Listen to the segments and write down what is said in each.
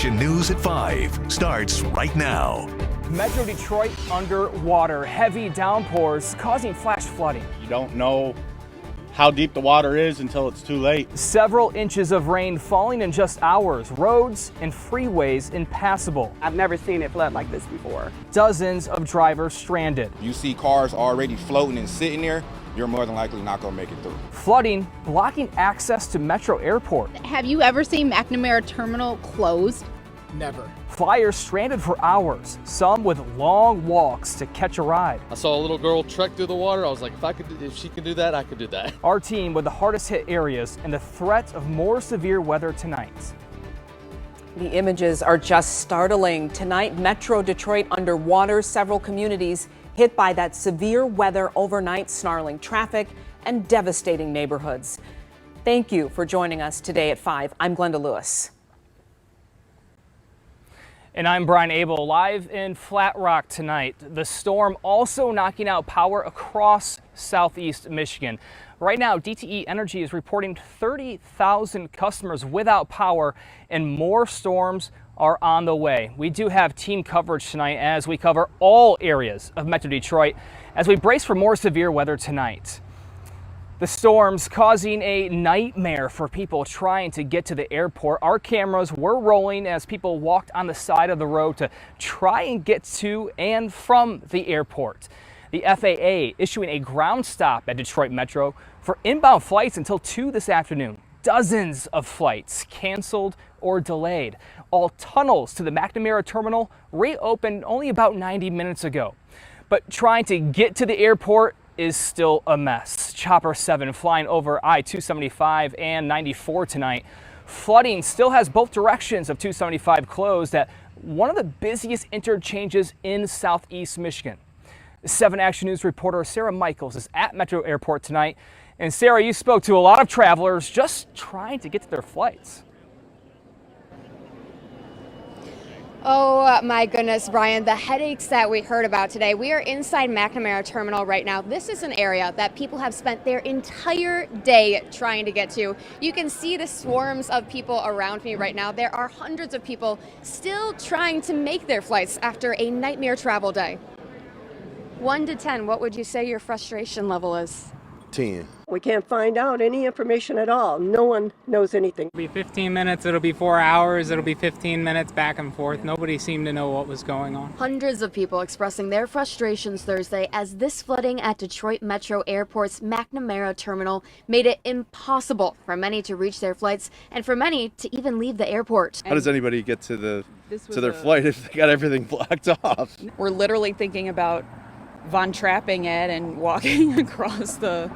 Action News at 5 starts right now. Metro Detroit underwater. Heavy downpours causing flash flooding. You don't know how deep the water is until it's too late. Several inches of rain falling in just hours. Roads and freeways impassable. I've never seen it flood like this before. Dozens of drivers stranded. You see cars already floating and sitting there, you're more than likely not going to make it through. Flooding blocking access to Metro Airport. Have you ever seen McNamara Terminal closed? Never. Flyers stranded for hours, some with long walks to catch a ride. I saw a little girl trek through the water. I was like, if she can do that, I could do that. Our team with the hardest hit areas and the threat of more severe weather tonight. The images are just startling. Tonight, Metro Detroit underwater, several communities hit by that severe weather overnight, snarling traffic and devastating neighborhoods. Thank you for joining us today at 5. I'm Glenda Lewis. And I'm Brian Abel, live in Flat Rock tonight. The storm also knocking out power across southeast Michigan. Right now, DTE Energy is reporting 30,000 customers without power, and more storms are on the way. We do have team coverage tonight as we cover all areas of Metro Detroit as we brace for more severe weather tonight. The storms causing a nightmare for people trying to get to the airport. Our cameras were rolling as people walked on the side of the road to try and get to and from the airport. The FAA issuing a ground stop at Detroit Metro for inbound flights until 2 this afternoon. Dozens of flights canceled or delayed. All tunnels to the McNamara terminal reopened only about 90 minutes ago. But trying to get to the airport is still a mess. Chopper 7 flying over I-275 and 94 tonight. Flooding still has both directions of 275 closed at one of the busiest interchanges in southeast Michigan. 7 Action News reporter Sarah Michaels is at Metro Airport tonight. And Sarah, you spoke to a lot of travelers just trying to get to their flights. Oh my goodness, Brian, the headaches that we heard about today. We are inside McNamara Terminal right now. This is an area that people have spent their entire day trying to get to. You can see the swarms of people around me right now. There are hundreds of people still trying to make their flights after a nightmare travel day. 1 to 10, what would you say your frustration level is? 10. We can't find out any information at all. No one knows anything. It'll be 15 minutes, it'll be 4 hours, it'll be 15 minutes back and forth. Nobody seemed to know what was going on. Hundreds of people expressing their frustrations Thursday as this flooding at Detroit Metro Airport's McNamara Terminal made it impossible for many to reach their flights and for many to even leave the airport. How does anybody get to their flight if they got everything blocked off? We're literally thinking about Von Trapping it and walking across the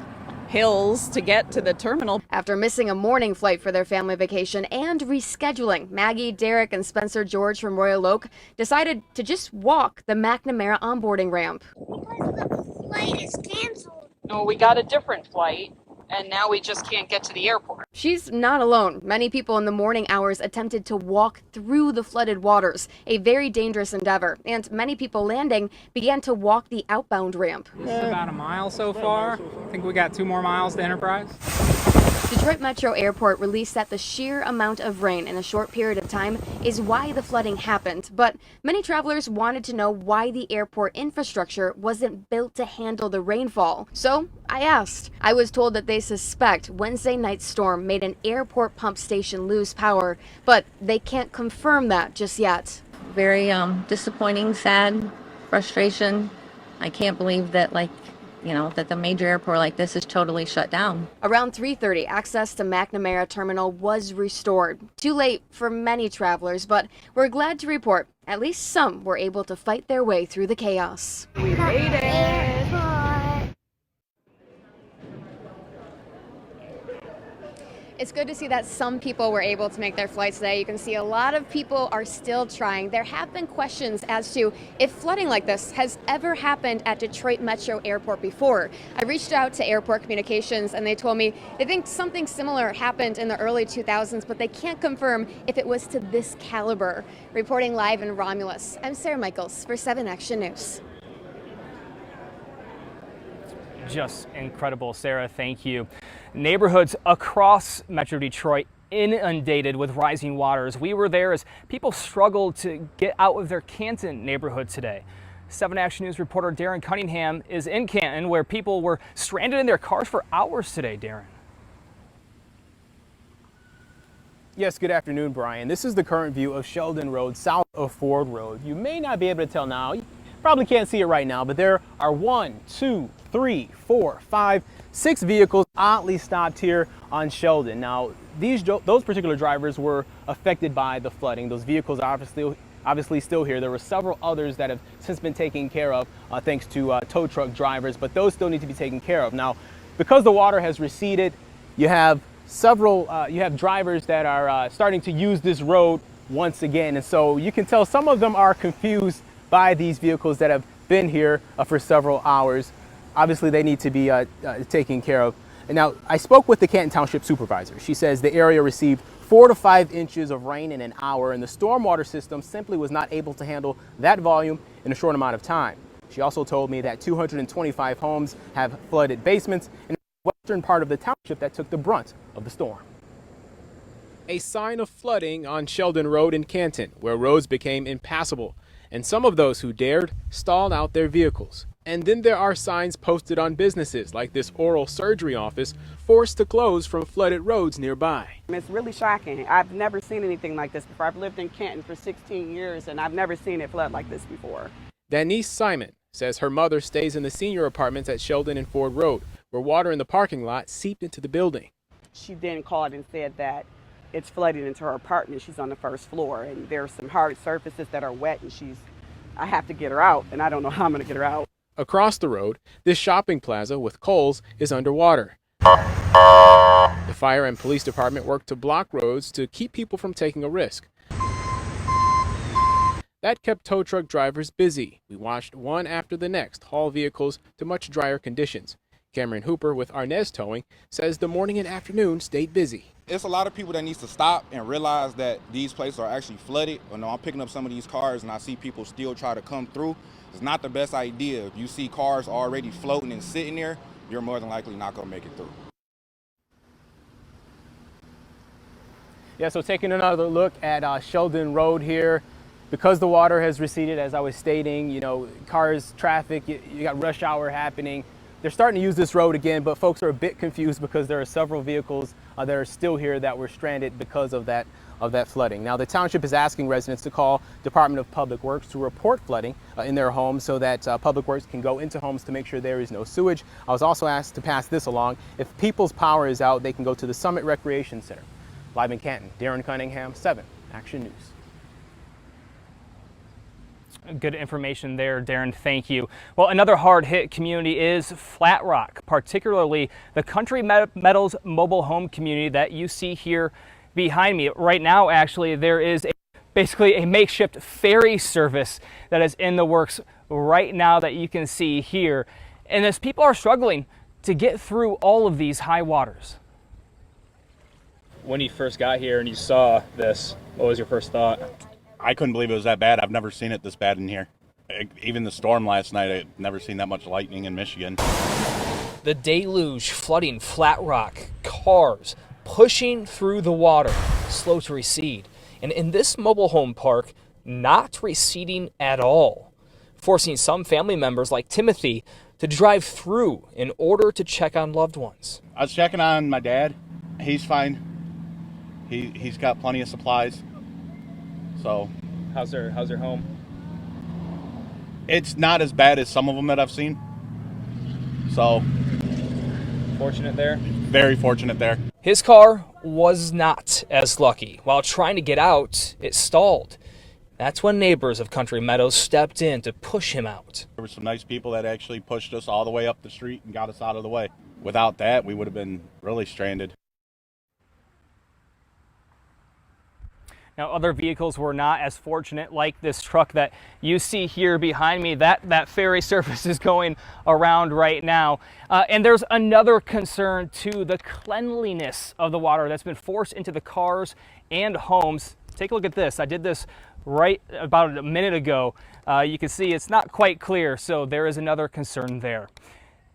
hills to get to the terminal. After missing a morning flight for their family vacation and rescheduling, Maggie, Derek, and Spencer George from Royal Oak decided to just walk the McNamara onboarding ramp. Because the flight is canceled. Oh, we got a different flight, and now we just can't get to the airport. She's not alone. Many people in the morning hours attempted to walk through the flooded waters, a very dangerous endeavor, and many people landing began to walk the outbound ramp. It's about a mile so far. I think we got 2 more miles to Enterprise. Detroit Metro Airport released that the sheer amount of rain in a short period of time is why the flooding happened, but many travelers wanted to know why the airport infrastructure wasn't built to handle the rainfall. So I asked. I was told that they suspect Wednesday night's storm made an airport pump station lose power, but they can't confirm that just yet. Very disappointing, sad, frustration. I can't believe that that the major airport like this is totally shut down. Around 3:30, access to McNamara Terminal was restored. Too late for many travelers, but we're glad to report at least some were able to fight their way through the chaos. We made it! It's good to see that some people were able to make their flights today. You can see a lot of people are still trying. There have been questions as to if flooding like this has ever happened at Detroit Metro Airport before. I reached out to Airport Communications and they told me they think something similar happened in the early 2000s, but they can't confirm if it was to this caliber. Reporting live in Romulus, I'm Sarah Michaels for 7 Action News. Just incredible, Sarah. Thank you. Neighborhoods across Metro Detroit inundated with rising waters. We were there as people struggled to get out of their Canton neighborhood today. 7 Action News reporter Darren Cunningham is in Canton, where people were stranded in their cars for hours today. Darren. Yes, good afternoon, Brian. This is the current view of Sheldon Road, south of Ford Road. You may not be able to tell now. You probably can't see it right now, but there are 1, 2, 3, 4, 5, 6 vehicles oddly stopped here on Sheldon. Now, those particular drivers were affected by the flooding. Those vehicles are obviously still here. There were several others that have since been taken care of thanks to tow truck drivers, but those still need to be taken care of. Now, because the water has receded, you have drivers that are starting to use this road once again. And so you can tell some of them are confused by these vehicles that have been here for several hours. Obviously, they need to be taken care of. And now, I spoke with the Canton Township supervisor. She says the area received 4 to 5 inches of rain in an hour, and the stormwater system simply was not able to handle that volume in a short amount of time. She also told me that 225 homes have flooded basements in the western part of the township that took the brunt of the storm. A sign of flooding on Sheldon Road in Canton, where roads became impassable, and some of those who dared stalled out their vehicles. And then there are signs posted on businesses like this oral surgery office forced to close from flooded roads nearby. It's really shocking. I've never seen anything like this before. I've lived in Canton for 16 years and I've never seen it flood like this before. Denise Simon says her mother stays in the senior apartments at Sheldon and Ford Road, where water in the parking lot seeped into the building. She then called and said that it's flooding into her apartment. She's on the first floor and there's some hard surfaces that are wet and I have to get her out and I don't know how I'm going to get her out. Across the road, this shopping plaza with Kohl's is underwater. The fire and police department worked to block roads to keep people from taking a risk. That kept tow truck drivers busy. We watched one after the next haul vehicles to much drier conditions. Cameron Hooper with Arnez Towing says the morning and afternoon stayed busy. It's a lot of people that needs to stop and realize that these places are actually flooded. You know, I'm picking up some of these cars and I see people still try to come through. It's not the best idea. If you see cars already floating and sitting there, you're more than likely not going to make it through. Yeah, so taking another look at Sheldon Road here, because the water has receded, as I was stating, you know, cars, traffic, you got rush hour happening. They're starting to use this road again, but folks are a bit confused because there are several vehicles that are still here that were stranded because of that flooding. Now, the township is asking residents to call Department of Public Works to report flooding in their homes so that Public Works can go into homes to make sure there is no sewage. I was also asked to pass this along. If people's power is out, they can go to the Summit Recreation Center. Live in Canton, Darren Cunningham, 7 Action News. Good information there, Darren. Thank you. Well, another hard-hit community is Flat Rock, particularly the Country Meadows mobile home community that you see here behind me. Right now, actually, there is basically a makeshift ferry service that is in the works right now that you can see here. And as people are struggling to get through all of these high waters. When you first got here and you saw this, what was your first thought? I couldn't believe it was that bad. I've never seen it this bad in here. Even the storm last night, I've never seen that much lightning in Michigan. The deluge flooding Flat Rock, cars pushing through the water, slow to recede. And in this mobile home park, not receding at all, forcing some family members like Timothy to drive through in order to check on loved ones. I was checking on my dad. He's fine. He's got plenty of supplies. So, how's their home? It's not as bad as some of them that I've seen. So, fortunate there? Very fortunate there. His car was not as lucky. While trying to get out, it stalled. That's when neighbors of Country Meadows stepped in to push him out. There were some nice people that actually pushed us all the way up the street and got us out of the way. Without that, we would have been really stranded. Now, other vehicles were not as fortunate, like this truck that you see here behind me. That ferry service is going around right now. And there's another concern, too, the cleanliness of the water that's been forced into the cars and homes. Take a look at this. I did this right about a minute ago. You can see it's not quite clear, so there is another concern there.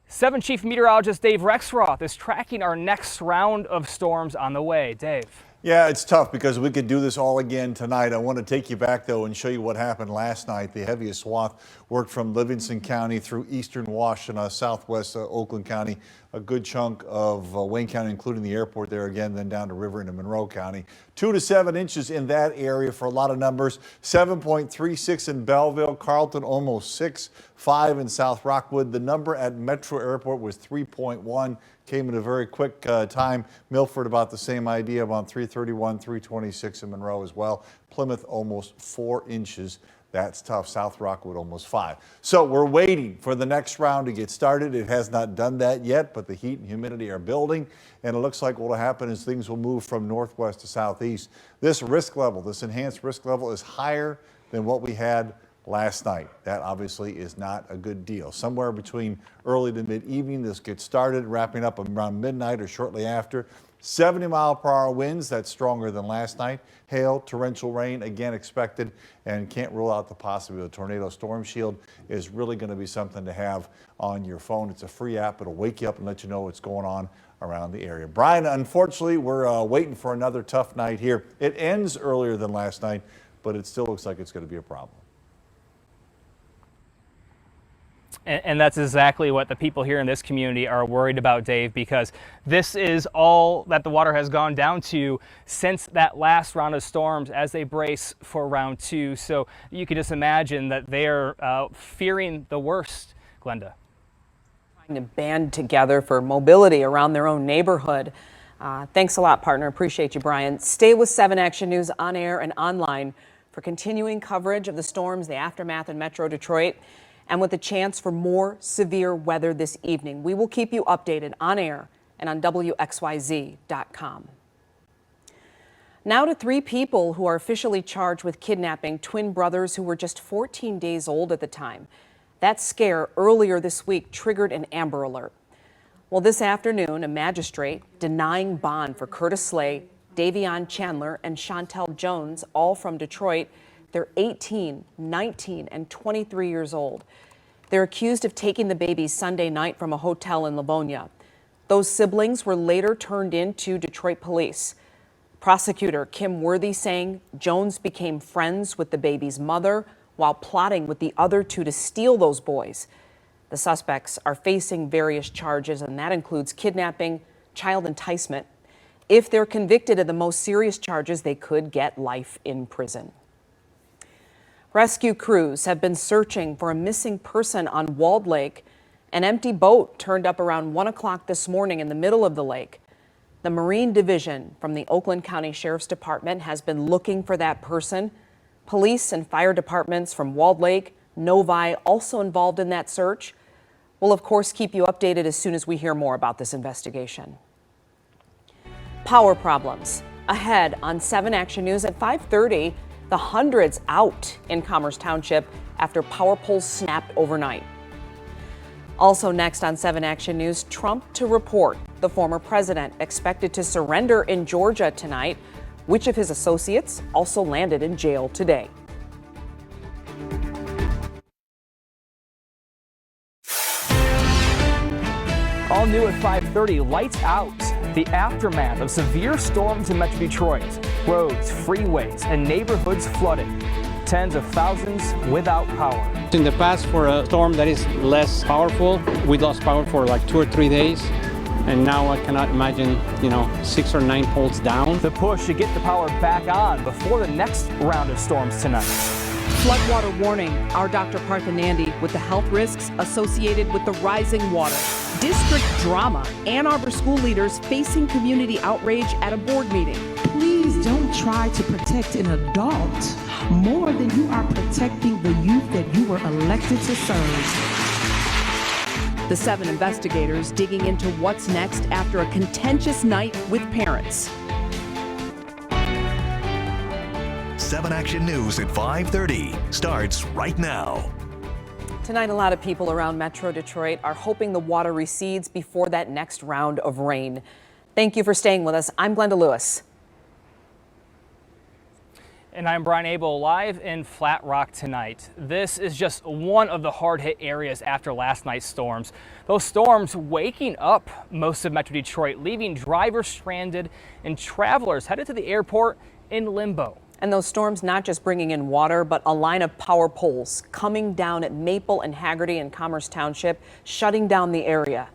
7 Chief Meteorologist Dave Rexroth is tracking our next round of storms on the way. Dave. Yeah, it's tough because we could do this all again tonight. I want to take you back, though, and show you what happened last night. The heaviest swath worked from Livingston County through eastern Washington, southwest Oakland County, a good chunk of Wayne County, including the airport there again, then down to River into Monroe County. 2 to 7 inches in that area for a lot of numbers. 7.36 in Belleville, Carlton almost 6, 5 in South Rockwood. The number at Metro Airport was 3.1. Came at a very quick time. Milford about the same idea, about 331, 326 in Monroe as well. Plymouth almost 4 inches. That's tough. South Rockwood almost 5. So we're waiting for the next round to get started. It has not done that yet, but the heat and humidity are building, and it looks like what will happen is things will move from northwest to southeast. This risk level, this enhanced risk level, is higher than what we had last night. That obviously is not a good deal. Somewhere between early to mid-evening, this gets started, wrapping up around midnight or shortly after. 70-mile-per-hour winds, that's stronger than last night. Hail, torrential rain, again expected, and can't rule out the possibility of a tornado. Storm Shield is really going to be something to have on your phone. It's a free app. It'll wake you up and let you know what's going on around the area. Brian, unfortunately, we're waiting for another tough night here. It ends earlier than last night, but it still looks like it's going to be a problem. And that's exactly what the people here in this community are worried about, Dave, because this is all that the water has gone down to since that last round of storms as they brace for round 2. So you can just imagine that they're fearing the worst, Glenda. Trying to band together for mobility around their own neighborhood. Thanks a lot, partner. Appreciate you, Brian. Stay with 7 Action News on air and online for continuing coverage of the storms, the aftermath in Metro Detroit, and with a chance for more severe weather this evening. We will keep you updated on air and on WXYZ.com. Now to 3 people who are officially charged with kidnapping twin brothers who were just 14 days old at the time. That scare earlier this week triggered an Amber Alert. Well, this afternoon, a magistrate denying bond for Curtis Slay, Davion Chandler, and Chantel Jones, all from Detroit. They're 18, 19, and 23 years old. They're accused of taking the babies Sunday night from a hotel in Livonia. Those siblings were later turned in to Detroit police. Prosecutor Kim Worthy saying Jones became friends with the baby's mother while plotting with the other 2 to steal those boys. The suspects are facing various charges, and that includes kidnapping, child enticement. If they're convicted of the most serious charges, they could get life in prison. Rescue crews have been searching for a missing person on Walled Lake. An empty boat turned up around 1 o'clock this morning in the middle of the lake. The Marine Division from the Oakland County Sheriff's Department has been looking for that person. Police and fire departments from Walled Lake, Novi also involved in that search. We'll, of course, keep you updated as soon as we hear more about this investigation. Power problems ahead on 7 Action News at 5:30. The hundreds out in Commerce Township after power poles snapped overnight. Also next on 7 Action News, Trump to report. The former president expected to surrender in Georgia tonight. Which of his associates also landed in jail today? All new at 5:30, lights out. The aftermath of severe storms in Metro Detroit. Roads, freeways, and neighborhoods flooded. Tens of thousands without power. In the past, for a storm that is less powerful, we lost power for like 2 or 3 days. And now I cannot imagine, 6 or 9 poles down. The push to get the power back on before the next round of storms tonight. Floodwater warning. Our Dr. Partha Nandi with the health risks associated with the rising water. District drama. Ann Arbor school leaders facing community outrage at a board meeting. Please don't try to protect an adult more than you are protecting the youth that you were elected to serve. The 7 investigators digging into what's next after a contentious night with parents. 7 Action News at 5:30 starts right now. Tonight, a lot of people around Metro Detroit are hoping the water recedes before that next round of rain. Thank you for staying with us. I'm Glenda Lewis. And I'm Brian Abel, live in Flat Rock tonight. This is just one of the hard-hit areas after last night's storms. Those storms waking up most of Metro Detroit, leaving drivers stranded and travelers headed to the airport in limbo. And those storms not just bringing in water, but a line of power poles coming down at Maple and Haggerty and Commerce Township, shutting down the area.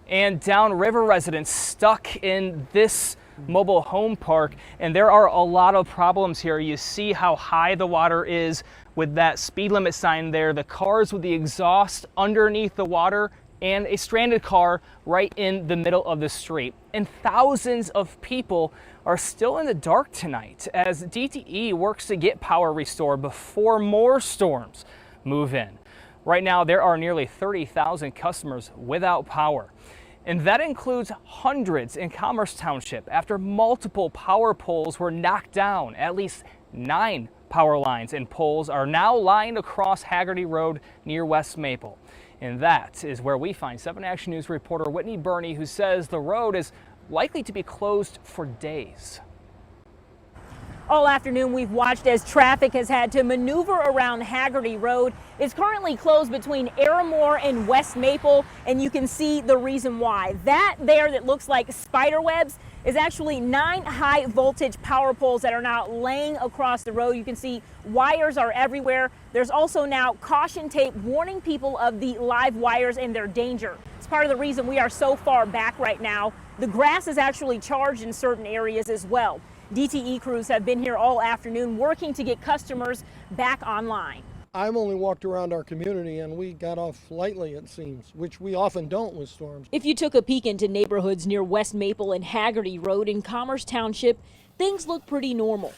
And downriver residents stuck in this mobile home park, and there are a lot of problems here. You see how high the water is with that speed limit sign there, the cars with the exhaust underneath the water, and a stranded car right in the middle of the street. And thousands of people are still in the dark tonight as DTE works to get power restored before more storms move in. Right now, there are nearly 30,000 customers without power. And that includes hundreds in Commerce Township after multiple power poles were knocked down. At least 9 power lines and poles are now lying across Haggerty Road near West Maple. And that is where we find 7 Action News reporter Whitney Burney, who says the road is likely to be closed for days. All afternoon, we've watched as traffic has had to maneuver around Haggerty Road. It's currently closed between Aramore and West Maple, and you can see the reason why. That there that looks like spider webs is actually 9 high voltage power poles that are now laying across the road. You can see wires are everywhere. There's also now caution tape warning people of the live wires and their danger. It's part of the reason we are so far back right now. The grass is actually charged in certain areas as well. DTE crews have been here all afternoon working to get customers back online. I've only walked around our community and we got off lightly, it seems, which we often don't with storms. If you took a peek into neighborhoods near West Maple and Haggerty Road in Commerce Township, things look pretty normal.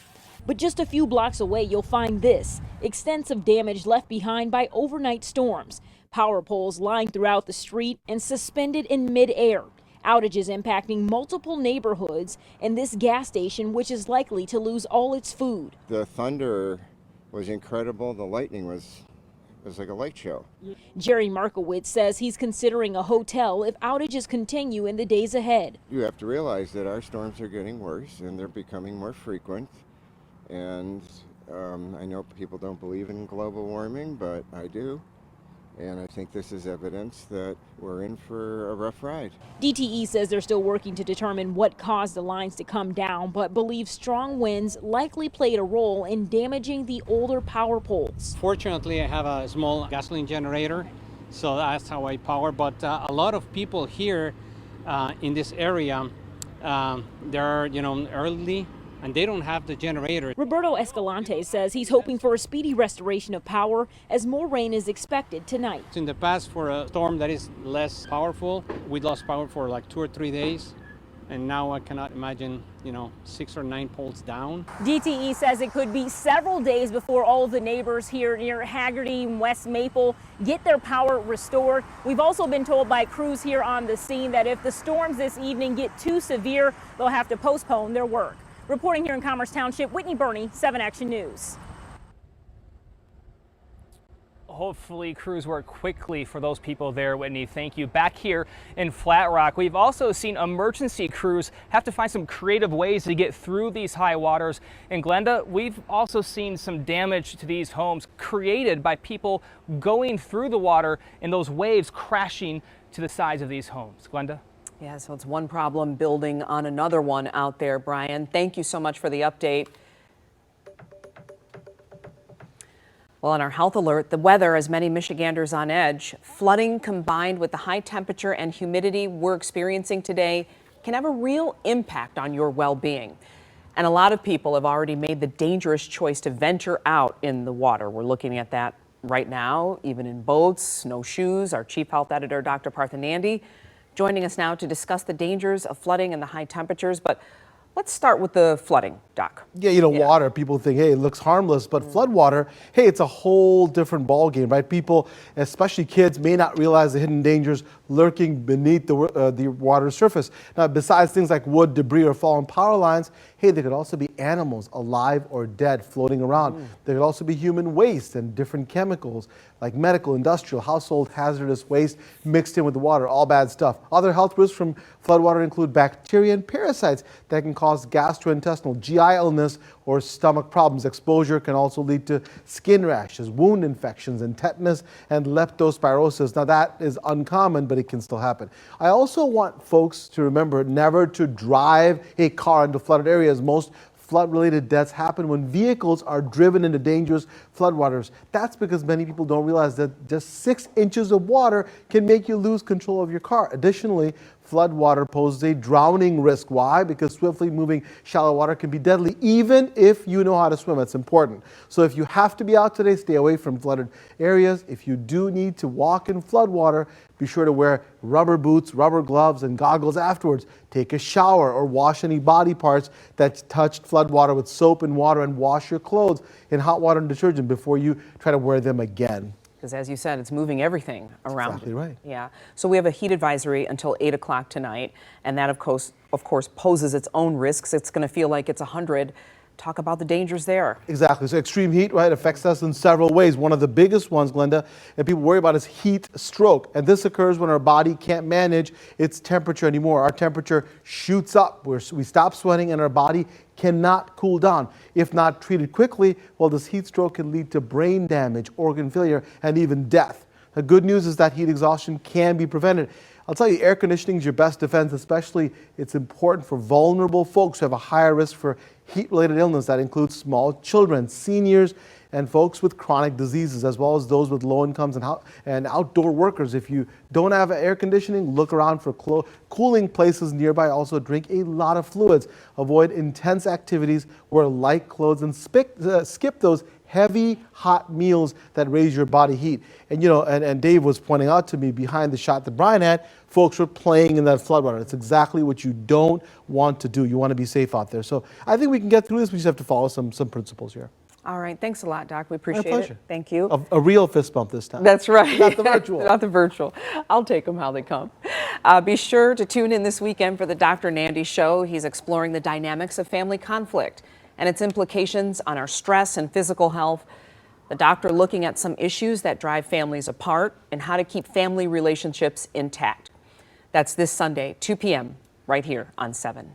But just a few blocks away, you'll find this: extensive damage left behind by overnight storms, power poles lying throughout the street and suspended in midair. Outages impacting multiple neighborhoods and this gas station, which is likely to lose all its food. The thunder was incredible. The lightning was like a light show. Jerry Markowitz says he's considering a hotel if outages continue in the days ahead. You have to realize that our storms are getting worse and they're becoming more frequent. And I know people don't believe in global warming, but I do. And I think this is evidence that we're in for a rough ride. DTE says they're still working to determine what caused the lines to come down, but believes strong winds likely played a role in damaging the older power poles. Fortunately, I have a small gasoline generator, so that's how I power. But a lot of people here in this area, they're early, and they don't have the generator. Roberto Escalante says he's hoping for a speedy restoration of power as more rain is expected tonight. In the past, for a storm that is less powerful, we lost power for like 2 or 3 days. And now I cannot imagine, 6 or 9 poles down. DTE says it could be several days before all of the neighbors here near Haggerty and West Maple get their power restored. We've also been told by crews here on the scene that if the storms this evening get too severe, they'll have to postpone their work. Reporting here in Commerce Township, Whitney Burney, 7 Action News. Hopefully crews work quickly for those people there, Whitney. Thank you. Back here in Flat Rock, we've also seen emergency crews have to find some creative ways to get through these high waters. And Glenda, we've also seen some damage to these homes created by people going through the water and those waves crashing to the sides of these homes. Glenda? Yeah, so it's one problem building on another one out there, Brian. Thank you so much for the update. Well, on our health alert, the weather has many Michiganders on edge. Flooding combined with the high temperature and humidity we're experiencing today can have a real impact on your well-being. And a lot of people have already made the dangerous choice to venture out in the water. We're looking at that right now, even in boats, no shoes. Our chief health editor, Dr. Parthanandi, joining us now to discuss the dangers of flooding and the high temperatures. But let's start with the flooding, Doc. Yeah, water, people think, hey, it looks harmless, but flood water, hey, it's a whole different ballgame, right? People, especially kids, may not realize the hidden dangers lurking beneath the water surface. Now, besides things like wood, debris, or fallen power lines, Hey, there could also be animals, alive or dead, floating around. There could also be human waste and different chemicals like medical, industrial, household hazardous waste mixed in with the water, all bad stuff. Other health risks from floodwater include bacteria and parasites that can cause gastrointestinal, GI illness, or stomach problems. Exposure can also lead to skin rashes, wound infections, and tetanus and leptospirosis. Now that is uncommon, but it can still happen. I also want folks to remember never to drive a car into flooded areas. Most flood-related deaths happen when vehicles are driven into dangerous floodwaters. That's because many people don't realize that just 6 inches of water can make you lose control of your car. Additionally, floodwater poses a drowning risk. Why? Because swiftly moving shallow water can be deadly, even if you know how to swim. It's important. So if you have to be out today, stay away from flooded areas. If you do need to walk in floodwater, be sure to wear rubber boots, rubber gloves, and goggles afterwards. Take a shower or wash any body parts that touched floodwater with soap and water, and wash your clothes in hot water and detergent before you try to wear them again. Because as you said, it's moving everything around. Exactly right. Yeah. So we have a heat advisory until 8 o'clock tonight, and that of course poses its own risks. It's going to feel like it's 100. Talk about the dangers there. Exactly. So extreme heat, right, affects us in several ways. One of the biggest ones, Glenda, and people worry about is heat stroke. And this occurs when our body can't manage its temperature anymore. Our temperature shoots up. We stop sweating and our body cannot cool down. If not treated quickly, well, this heat stroke can lead to brain damage, organ failure, and even death. The good news is that heat exhaustion can be prevented. I'll tell you, air conditioning is your best defense. Especially, it's important for vulnerable folks who have a higher risk for heat-related illness. That includes small children, seniors, and folks with chronic diseases, as well as those with low incomes and outdoor workers. If you don't have air conditioning, look around for cooling places nearby. Also, drink a lot of fluids. Avoid intense activities, wear light clothes, and skip those heavy, hot meals that raise your body heat. And you know, and Dave was pointing out to me behind the shot that Brian had, folks were playing in that floodwater. It's exactly what you don't want to do. You want to be safe out there. So I think we can get through this. We just have to follow some principles here. All right. Thanks a lot, Doc. We appreciate pleasure. it. Thank you. A real fist bump this time. That's right. Not the virtual. Not the virtual. I'll take them how they come. Be sure to tune in this weekend for the Dr. Nandy Show. He's exploring the dynamics of family conflict and its implications on our stress and physical health. The doctor looking at some issues that drive families apart and how to keep family relationships intact. That's this Sunday, 2 p.m., right here on 7.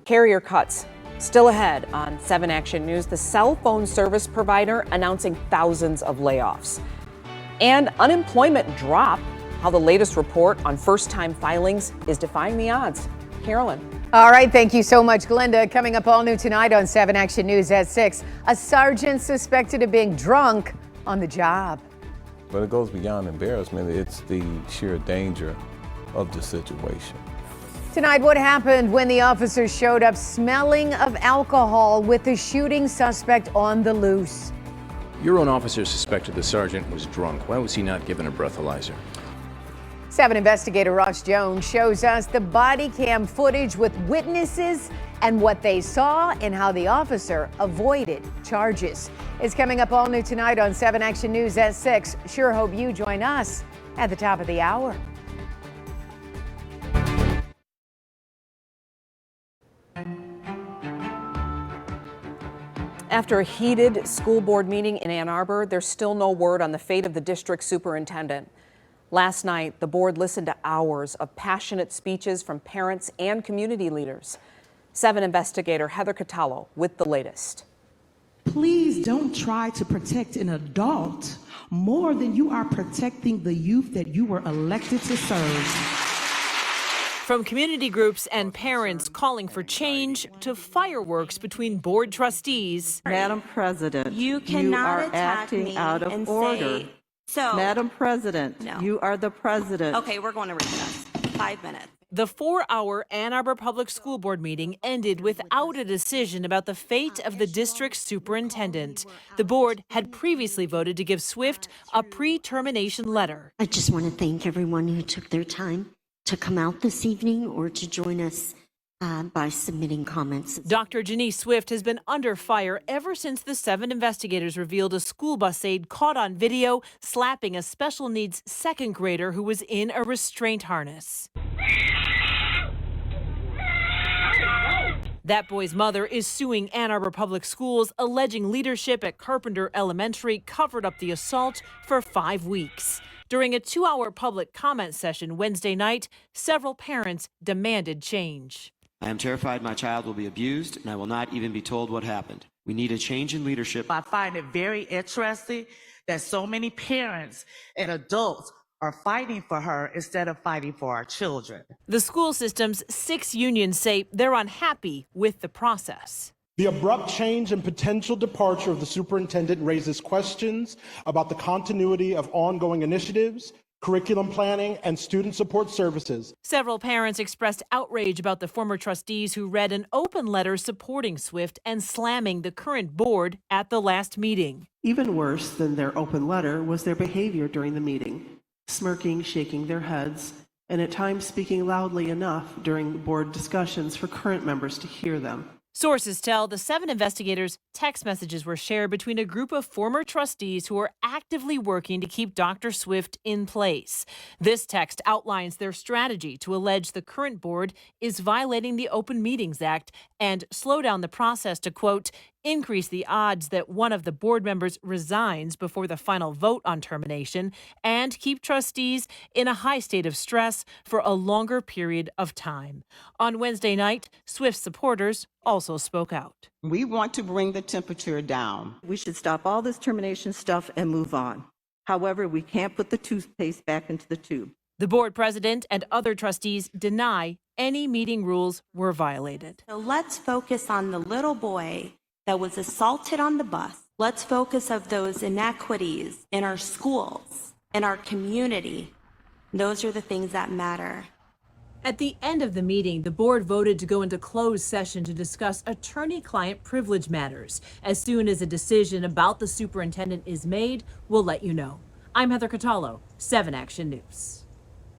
Carrier cuts still ahead on 7 Action News. The cell phone service provider announcing thousands of layoffs. And unemployment drop, how the latest report on first-time filings is defying the odds. Carolyn. All right, thank you so much, Glenda. Coming up all new tonight on 7 Action News at 6, a sergeant suspected of being drunk on the job. But it goes beyond embarrassment. It's the sheer danger of the situation. Tonight, what happened when the officers showed up smelling of alcohol with the shooting suspect on the loose? Your own officers suspected the sergeant was drunk. Why was he not given a breathalyzer? 7 investigator Ross Jones shows us the body cam footage with witnesses and what they saw and how the officer avoided charges. It's coming up all new tonight on 7 Action News at 6. Sure hope you join us at the top of the hour. After a heated school board meeting in Ann Arbor, there's still no word on the fate of the district superintendent. Last night, the board listened to hours of passionate speeches from parents and community leaders. 7 investigator Heather Catallo with the latest. Please don't try to protect an adult more than you are protecting the youth that you were elected to serve. From community groups and parents calling for change to fireworks between board trustees. Madam President, you cannot are attack acting me out of and order. say, so. Madam President, No. you are the president. Okay, we're going to recess. 5 minutes. The 4-hour Ann Arbor Public School Board meeting ended without a decision about the fate of the district's superintendent. The board had previously voted to give Swift a pre-termination letter. I just want to thank everyone who took their time to come out this evening or to join us by submitting comments. Dr. Janice Swift has been under fire ever since the 7 investigators revealed a school bus aide caught on video slapping a special needs second grader who was in a restraint harness. That boy's mother is suing Ann Arbor Public Schools, alleging leadership at Carpenter Elementary covered up the assault for 5 weeks. During a 2-hour public comment session Wednesday night, several parents demanded change. I am terrified my child will be abused, and I will not even be told what happened. We need a change in leadership. I find it very interesting that so many parents and adults are fighting for her instead of fighting for our children. The school system's 6 unions say they're unhappy with the process. The abrupt change and potential departure of the superintendent raises questions about the continuity of ongoing initiatives, curriculum planning, and student support services. Several parents expressed outrage about the former trustees who read an open letter supporting Swift and slamming the current board at the last meeting. Even worse than their open letter was their behavior during the meeting, smirking, shaking their heads, and at times speaking loudly enough during board discussions for current members to hear them. Sources tell the 7 investigators text messages were shared between a group of former trustees who are actively working to keep Dr. Swift in place. This text outlines their strategy to allege the current board is violating the Open Meetings Act and slow down the process to, quote, increase the odds that one of the board members resigns before the final vote on termination and keep trustees in a high state of stress for a longer period of time. On Wednesday night, Swift supporters also spoke out. We want to bring the temperature down. We should stop all this termination stuff and move on. However, we can't put the toothpaste back into the tube. The board president and other trustees deny any meeting rules were violated. So let's focus on the little boy that was assaulted on the bus. Let's focus on those inequities in our schools, in our community. Those are the things that matter. At the end of the meeting, the board voted to go into closed session to discuss attorney-client privilege matters. As soon as a decision about the superintendent is made, we'll let you know. I'm Heather Catallo, 7 Action News.